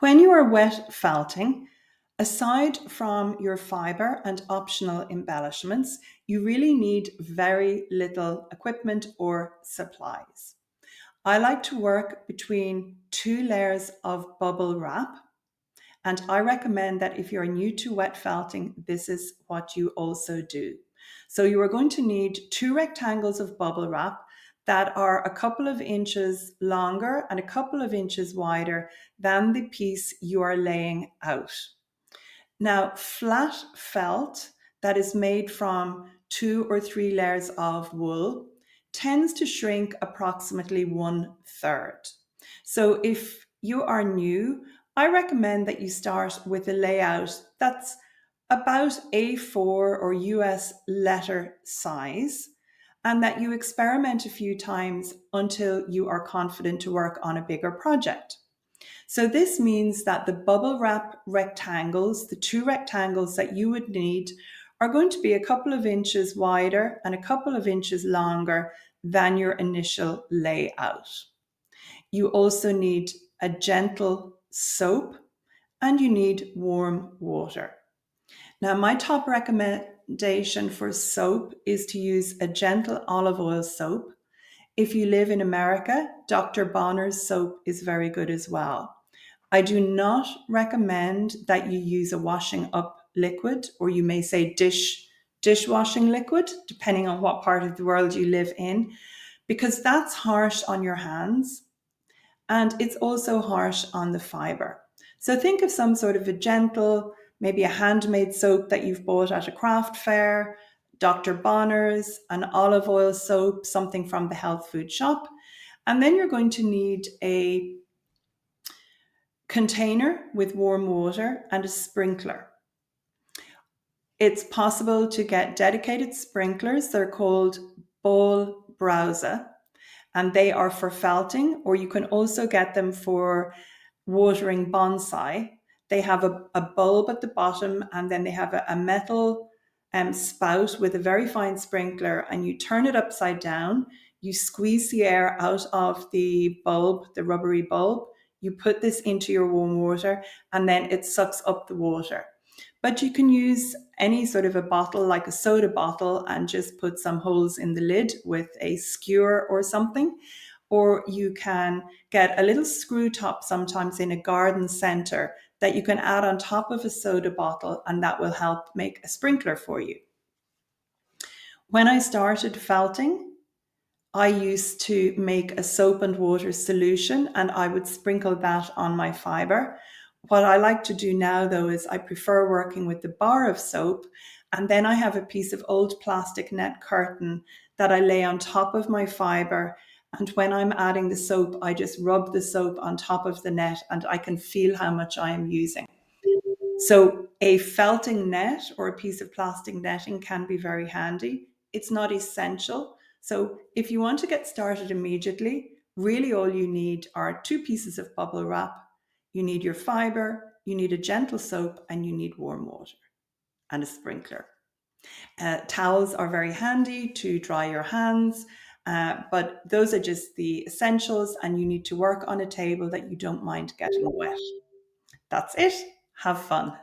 When you are wet felting, aside from your fibre and optional embellishments, you really need very little equipment or supplies. I like to work between 2 layers of bubble wrap, and I recommend that if you're new to wet felting, this is what you also do. So you are going to need 2 rectangles of bubble wrap that are a couple of inches longer and a couple of inches wider than the piece you are laying out. Now, flat felt that is made from 2 or 3 layers of wool tends to shrink approximately 1/3. So if you are new, I recommend that you start with a layout that's about A4 or US letter size, and that you experiment a few times until you are confident to work on a bigger project. So this means that the bubble wrap rectangles, the 2 rectangles that you would need, are going to be a couple of inches wider and a couple of inches longer than your initial layout. You also need a gentle soap and you need warm water. Now, my top recommendation for soap is to use a gentle olive oil soap. If you live in America, Dr. Bonner's soap is very good as well. I do not recommend that you use a washing up liquid, or you may say dishwashing liquid, depending on what part of the world you live in, because that's harsh on your hands and it's also harsh on the fiber. So think of some sort of a gentle, maybe a handmade soap that you've bought at a craft fair, Dr. Bonner's, an olive oil soap, something from the health food shop. And then you're going to need a container with warm water and a sprinkler. It's possible to get dedicated sprinklers. They're called ball browser, and they are for felting, or you can also get them for watering bonsai. They have a bulb at the bottom, and then they have a metal spout with a very fine sprinkler, and you turn it upside down. You squeeze the air out of the bulb, the rubbery bulb. You put this into your warm water, and then it sucks up the water. But you can use any sort of a bottle, like a soda bottle, and just put some holes in the lid with a skewer or something. Or you can get a little screw top sometimes in a garden center that you can add on top of a soda bottle, and that will help make a sprinkler for you. When I started felting, I used to make a soap and water solution and I would sprinkle that on my fiber. What I like to do now, though, is I prefer working with the bar of soap, and then I have a piece of old plastic net curtain that I lay on top of my fiber. And when I'm adding the soap, I just rub the soap on top of the net and I can feel how much I am using. So a felting net or a piece of plastic netting can be very handy. It's not essential. So if you want to get started immediately, really all you need are 2 pieces of bubble wrap. You need your fiber, you need a gentle soap, and you need warm water and a sprinkler. Towels are very handy to dry your hands, but those are just the essentials, and you need to work on a table that you don't mind getting wet. That's it. Have fun.